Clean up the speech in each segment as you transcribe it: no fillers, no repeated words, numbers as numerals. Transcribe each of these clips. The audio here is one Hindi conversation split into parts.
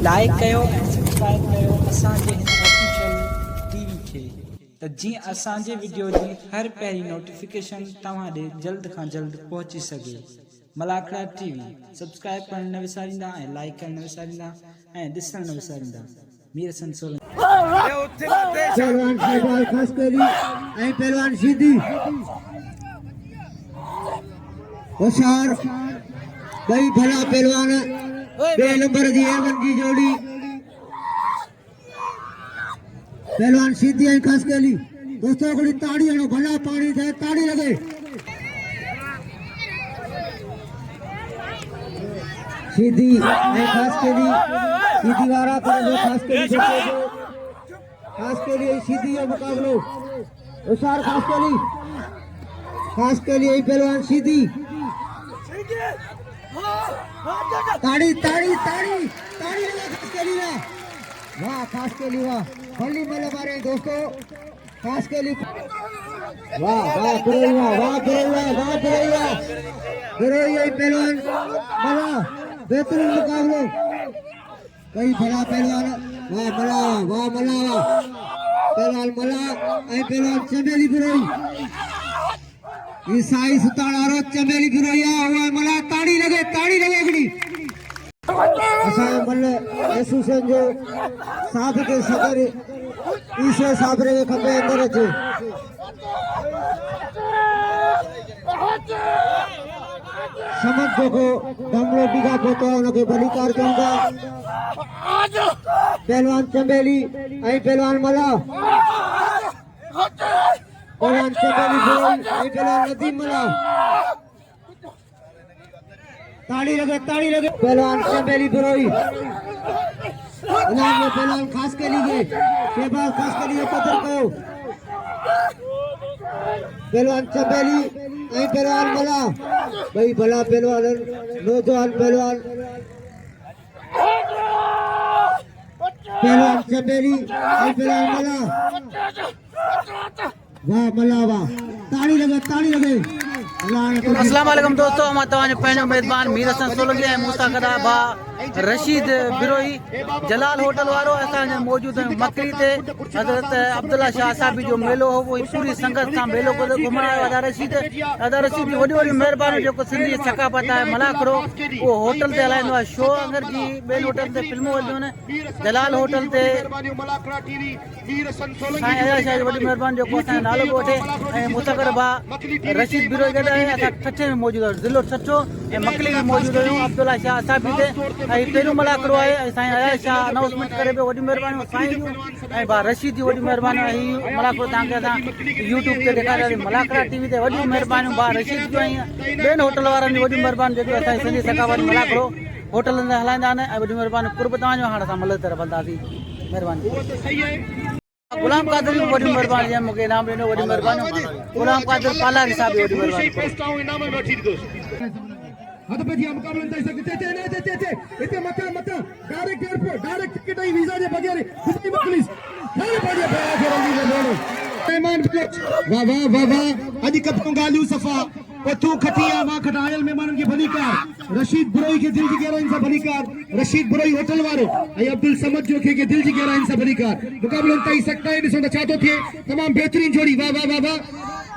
लाइक कयो ऐं सब्सक्राइब कयो असांजे हिन ऑफिशियल टीवी खे त जीअं असांजे वीडियो जी हर पहिरीं नोटिफिकेशन तव्हां ॾे जल्द खां जल्द पहुची सघे। मलाखड़ा टीवी सब्सक्राइब करण न विसारींदा ऐं लाइक करण न विसारींदा ऐं ॾिसण न विसारींदा। मीर हसन सोलंकी पहलवान शहबाज खस्करी ऐं पहलवान सिद्धी होशियार ॿई भला पहलवान बे नंबर जी A1 जी जोड़ी पहलवान सिद्धी ऐं खस्करी। दोस्तों थोड़ी ताड़ी हणो भला पानी थे ताड़ी लगे। सिद्धी ऐं खस्करी सिद्धी वारा करे खस्करी खस्करी सिद्धी जो मुकाबलो होशियार खस्करी पहलवान सिद्धी ताड़ी ताड़ी ताड़ी ताड़ी लगा खस्करी वाह खस्करी वाह भली मल मारे दोस्तों खस्करी वाह वाह गुरैया वाह गुरैया वाह गुरैया गुरैया पहलवान मला बेहतरीन मुकाबलो कई भला पहलवान वाह मला पहलवान मला ऐं पहलवान चमेली बिरोई ईसाई सुताड़ा रो चमेली बिरोई वाह मला ताड़ी लगे हिकिड़ी असां मल एसोसिएशन जो साबिक़ सदर ईसे साबरे खे खपे अंदर अचे। समझ जेको दमलो डिगा पहुतो आहे हुनखे भलीकार चवंदा। पहलवान चमेली ऐं पहलवान मला पहलवान चमेली बिरोई ऐं पहलवान नदीम मला ताड़ी लगे पहलवान चमेली बिरोई इनाम में पहलवान खस्करी के शहबाज खस्करी कदर कयो पहलवान चमेली ऐं पहलवान मला ॿई भला पहलवान नौजवान पहलवान चमेली ऐं पहलवान मला वाह मला वाह ताड़ी लगे अस्सलाम वालेकुम दोस्तों मां तव्हांजो पंहिंजो मेज़बान मीर हसन सोलंकी ऐं मूंसां गॾु आहे भाउ रशीद बिरोई जलाल होटल वारो। असां मौजूद आहियूं मकड़ी ते हज़रत अब्दुल्ला शाह साहिबी जो मेलो हो उहो पूरी संगत सां मेलो घुमण आयो दादा रशीद जी वॾी महिरबानी जेको सिंधी सकाफ़त आहे मलाखड़ो उहो होटल ते हलाईंदो आहे शो अंगर जी ॿियनि होटल ते फिल्मूं हलंदियूं आहिनि जलाल होटल ते साईं अया शाह जी वॾी महिरबानी जेको असांजो नालो पियो वठे ऐं मूंसां गॾु भाउ रशीद बिरोई गॾु आहे। असां ठठे में मौजूदु आहियूं ज़िलो ठठो ऐं मकली में मौजूदु आहियूं अब्दुल्ला शाह साहिबी ते ऐं पहिरियों मलाखड़ो आहे ऐं साईं अया शाह अनाउंसमेंट करे पियो वॾी महिरबानी साईं जूं ऐं भाउ रशीद जी वॾी महिरबानी आहे। हीउ मलाखड़ो तव्हांखे असां यूट्यूब ते ॾेखारियासीं मलाखड़ा टीवी ते वॾियूं महिरबानियूं भाउ रशीद जूं ऐं ॿियनि होटल वारनि जी वॾी महिरबानी जेको असांजी सिंधी सकाफ़त मलाखड़ो होटलनि ते हलाईंदा आहिनि ऐं वॾी महिरबानी कुर्ब तव्हांजो हाणे असां मल तरफ़ हलंदासीं महिरबानी। गुलाम कादिर जी वॾी महिरबानी आहे मूंखे इनाम ॾिनो वॾी महिरबानी गुलाम कादिर पालारी साहिब जी वॾी महिरबानी। हद पे जी मुकाबला तय सकते इते मत डायरेक्ट एयरपोर्ट डायरेक्ट टिकट ही वीजा जे बगैर दुबई पुलिस थाने पड़े मेहमान वाह अज कपो गालियो सफा पथू खटिया मां खटायल मेहमानन के भलीकार रशीद बिरोई के दिल जी गहराइन से भलीकार रशीद बिरोई होटल वारो ए अब्दुल समद जो के दिल जी गहराइन से भलीकार मुकाबला तय सकता है दिसो छा तो थे तमाम बेहतरीन जोड़ी वाह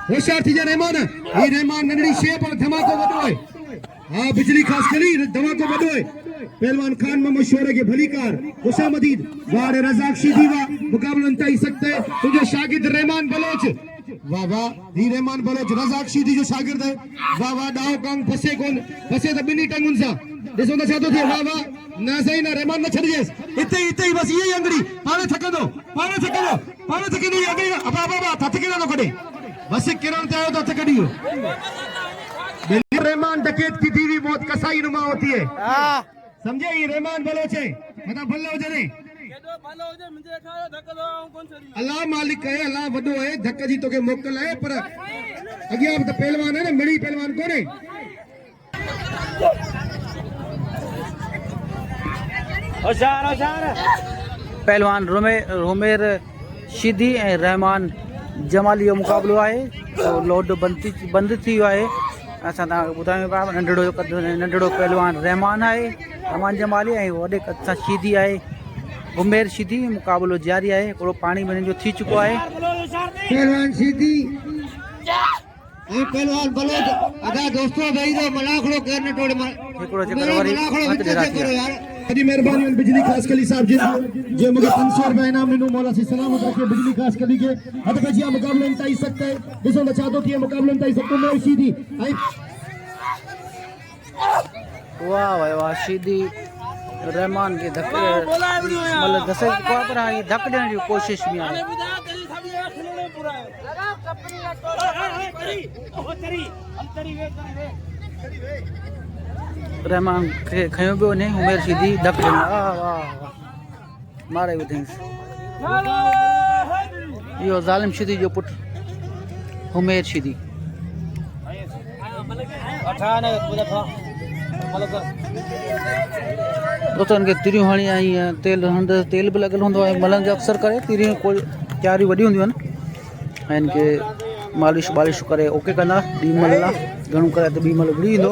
होशियार थी जा रहमान ये रहमान नंढड़ी शे पर धमाको वडो है हाँ बिजली खास करी धमाको वडो है पहलवान खान में मशहूर है के भलीकार खुशामदीद वार रजाक शीदीवा मुकाबला तय सकते है तुझे शागिर्द रहमान बलोच वाह ही रहमान बलोच रजाक शीदी जो शागिर्द है वाह डाव कांग फसे तो बिनी टंगुन सा दिसो तो छातो थे वाह ना सही ना रहमान न छड़जेस इते ही बस ये अंगड़ी पाने थकंदो अगे अबा थकना तो कड़े बस किरण ते आयो तो थकड़ियो रहमान डकैत की दीवी बहुत कसाई नुमा होती है समझे ये रहमान बलोच है मतलब भल्लो जने अल्लाह मालिक है अल्लाह वडो है धक जी तोके मोकल है पर अगिया तो पहलवान है ना मिड़ी पहलवान कोने होशियार पहलवान रोमेर शिदी ऐं रहमान जमाली जो मुक़ाबिलो आहे लोड बंदि थी वियो आहे। असां तव्हांखे ॿुधायूं पिया नंढड़ो पहलवान रहमान आहे रहमान जमाली ऐं वॾे कद सां शीदी आहे उमेर शीदी। मुक़ाबिलो जारी आहे, हिकिड़ो पाणी वञण जो थी चुको आहे। पहलवान सीधी ऐं पहलवान बलोच अदा दोस्तों भाई जो मलाखड़ो करने टोड़े हिकिड़ो चकर वरी हथ ॾिराती आहे। बड़ी मेहरबानी बिजली खास कली साहब जी जो मुझे 500 रुपया इनाम ॾिनो मौला सी सलामत रखे बिजली खास कली के हद कजिया मुकाबले ताई सकते हैं ॾिसो त छा थो थिए मुकाबले ताई सकते में सीधी ऐं वाह वाह वाह शीदी रहमान के धक्के मतलब दसे को पर ये धक ॾियण जी कोशिश में आहे। रहमान खे खयो पियो वञे उमेर शीदी धक ॾिनो। वाह वाह मारे विधईंसि। इहो ज़ालिम शीदी जो पुट उमेर शीदी। दोस्तों इनके तिरियूं हणी आई तेल हंध तेल भी लॻल हूंदो आहे मलंग जो अक्सर करे तिरियूं कोई क्यारियूं वॾियूं हूंदियूं आहिनि ऐं इनके मालिश बालिश करे ओके कंदा ॿी महिल घणो करे त ॿी महिल घुरी ईंदो।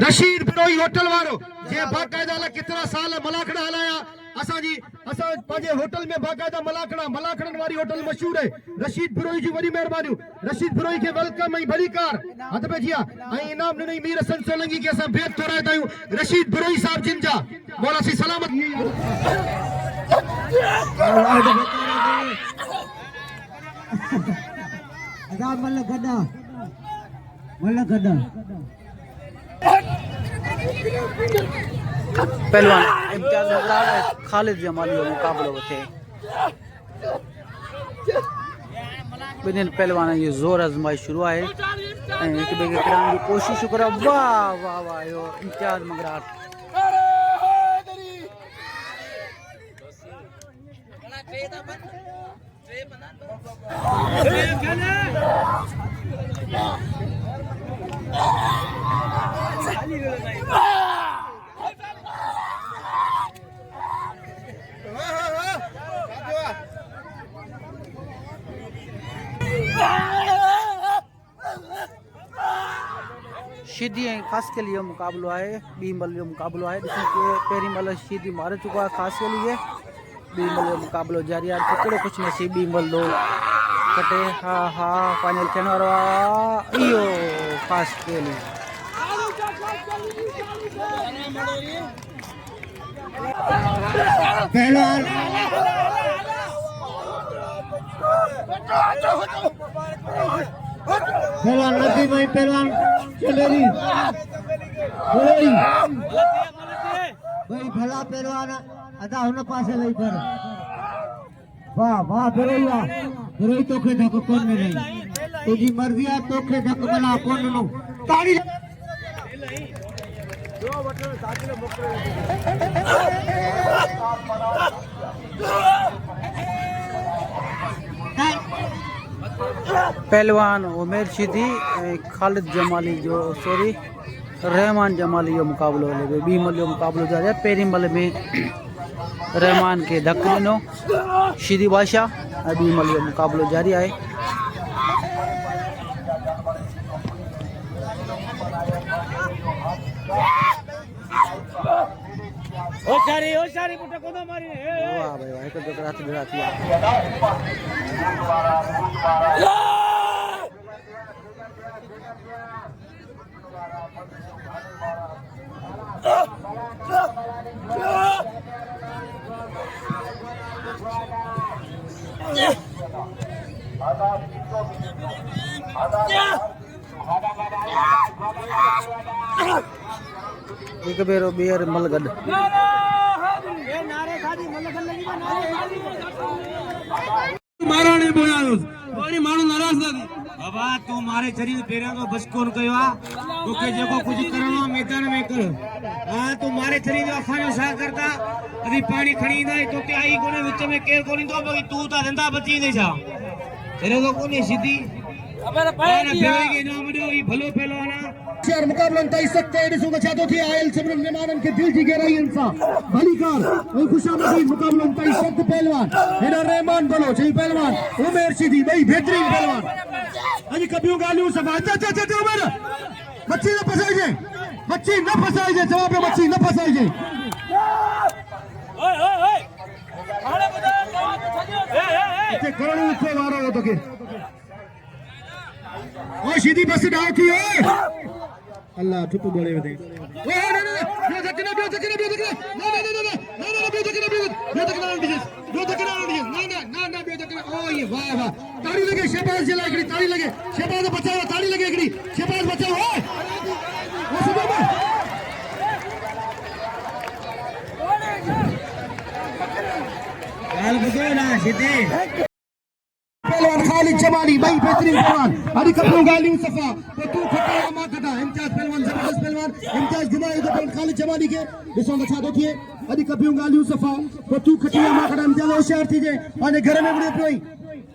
रशीद बिरोई होटल वारो जे बाकायदा कितना साल मलाखड़ा हलाया असा पंहिंजे होटल में बाकायदा मलाखड़न वारी होटल मशहूर है। रशीद बिरोई जी वडी मेहरबानी रशीद बिरोई के वेलकम ऐं भली कार हथ पे जिया ऐं इनाम ॾिनई मीर हसन सोलंकी के असां बेत तोराए तायूं रशीद बिरोई साहब जिन जा मौला सी सलामत। अदा मल गड्डा पहलवान इम्तियाज नगराल खालिद जमाली जो मुकाबलो थे। ॿिन्हिनि पहलवान जी ज़ोर आज़माइश शुरू आहे ऐं हिक ॿिए खे किराइण जी कोशिश करे। वाह वाह वाह इहो इम्तियाज नगराल शीदी ऐं ख़ासि के लिए मुकाबलो है ॿी महिल जो मुकाबलो है। ॾिसूं कि पहिरीं महिल शीदी मारे चुको आहे ख़ासि के लिए ॿी महिल जो मुकाबलो जारी आहे। कहिड़ो ख़ुशि नसीब ॿी महिल कटे हा हा फाइनल थियण वारो आहे इहो ख़ासि के लिए। पहलवान नदी में पहलवान चलेगी भाई भला पहलवान अदा हुन पासे लई पर वाह वाह बिरोई तोखे धक कोन मिले तुझी मर्जी है तोखे धक भला कोन नो ताड़ी पहलवान उमेर शीदी खालिद जमाली जो सॉरी रहमान जमाली जो मुकाबलो हले ॿी महिल जो मुकाबलो जारी आहे। पहिरीं महिल में रहमान के धक ॾिनो शीदी बादशाह ऐं ॿी महिल जो मुकाबलो जारी आहे। वाह भाई वाह हिकु चकर हथ ॾिराती आहे। एक बेरो बेर मलगड माराने बोयास कोई मानो नाराज ना बाबा तू मारे शरीर पेरा को बस कोन कयो आ तोके जेको कुछ करणो मैदान में कर। हां तू मारे शरीर जो अखानो सा करता अभी पानी खणी ना तोके आई कोने विच में केर कोनी तो बाकी तू ता धंधा बची दे छा तेरे को कोनी सीधी अबे पाए के नाम दो ई भलो पहलवाना शेर मुकाबला तय सकते हैं ॾिसो छा थो थिए आयल सभिनी मेहमाननि खे दिल जी गहराईअ सां भली कार ऐं ख़ुशामदी मुकाबला तय सकते पहलवान हेॾा रहमान बलोच ऐं पहलवान उमेर शीदी ॿई बहितरीन पहलवान अॼु कबियूं ॻाल्हियूं सभा उमेर बची न फसाइजे मच्छी न फसाइजे जवाब पे मच्छी न फसाइजे इते करणो उठो वारो हो तोके ओ सीधी बस डाल थी ओए अल्लाह ठुकु बोले वदे ओ ना जकने ना ना ना ओ ये वाह वाह ताली लगे शहबाज जला एकड़ी ताली लगे शहबाज बचाओ ताली लगे एकड़ी शहबाज बचाओ ओ सुबह हाल बुझो ना सीधे पहलवान खालिद जमाली भाई बेहतरीन पहलवान अड़ी कपड़ों गाली सफा तो तू खटा मा खटा इम्तियाज पहलवान जबरदस्त पहलवान इम्तियाज घुमाए तो खालिद जमाली के ॾिसो नथा देखिए अड़ी कपड़ों गाली सफा तो तू खटा मा खटा इम्तियाज होशियार थी जे अने घर में बड़े पियो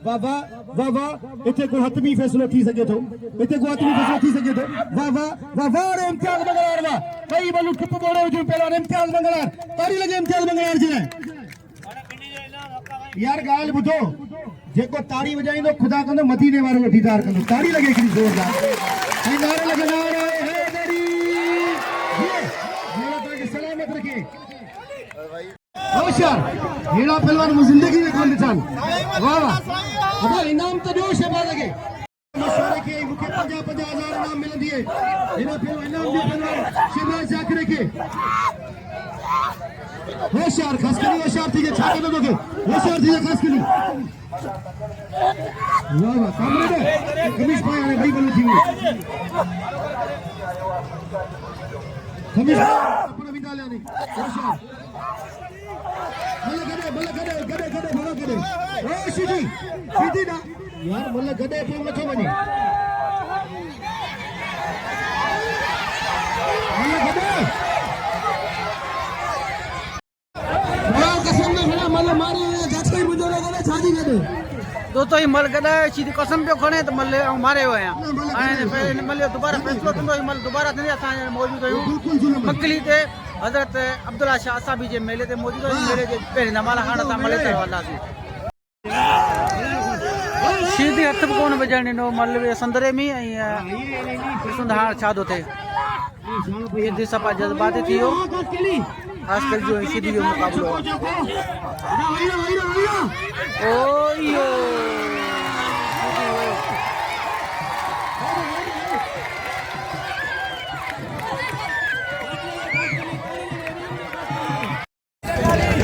वाह वाह वाह वाह इथे को हतमी फैसलो थी सके तो इथे को हतमी फैसलो थी सके तो वाह वाह वाह वाह रे इम्तियाज मंगलार वाह कई बलू टप बोड़े जो पहलवान इम्तियाज मंगलार ताड़ी लगे इम्तियाज मंगलार जे यार गाल बुझो जेको ताड़ी वजाइंदो खुदा कंदो मदीने वारो वठीदार कंदो ताड़ी लगे हिकिड़ी जोरदार ऐं नारो लगे नारो हैदरी ये तव्हांखे सलामत रखे होशियार हेड़ा पहलवान मूं ज़िंदगी में कोन ॾिठा वाह वाह अदा इनाम त ॾियो शहबाज खे मशवरे खे मूंखे 50,000 इनाम मिलंदी आहे हेड़ा पहलवान इनाम ॾियो पहलवान शहबाज जाकिरे खे होशियार ख़ासि करे होशियार थी छा कंदो तोखे होशियार थी ख़ासि करे वाह वाह सामने दे कमीज पाए हाणे बड़ी बलू थी कमीज अपना विदा ले होशियार मल गडे ओ सीधी ना यार मल गडे पे नथो वञे मल गडे वाह कसम में भला मल मारी जाते मुझे लगे छाजी गडे दोस्तों ये मल गदा सीधी कसम पे खणे तो मल मारे हुए हैं हाणे मल दोबारा फैसलो थींदो मल दोबारा थींदे असां मौजूद आहियूं मकली ते हज़रत अब्दुल्ला शाह असाबी जे मेले ते मौजूद आहियूं मेले जे पहिरीं नमाला हाणे असां मले ते हलासीं सीधी हथ बि कोन विझण ॾिनो मल संदरे में ऐं ॾिसूं था हाणे छा थो थिए सीधी सफ़ा जज़्बाती थी वियो ख़ासि करे जो सीधी जो मुक़ाबिलो ओ इहो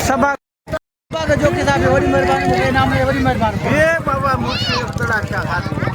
सबा जो के साहब बड़ी मेहरबानी मेरे नाम में बड़ी मेहरबानी बाबा मुझसे अब्दुल्ला शाह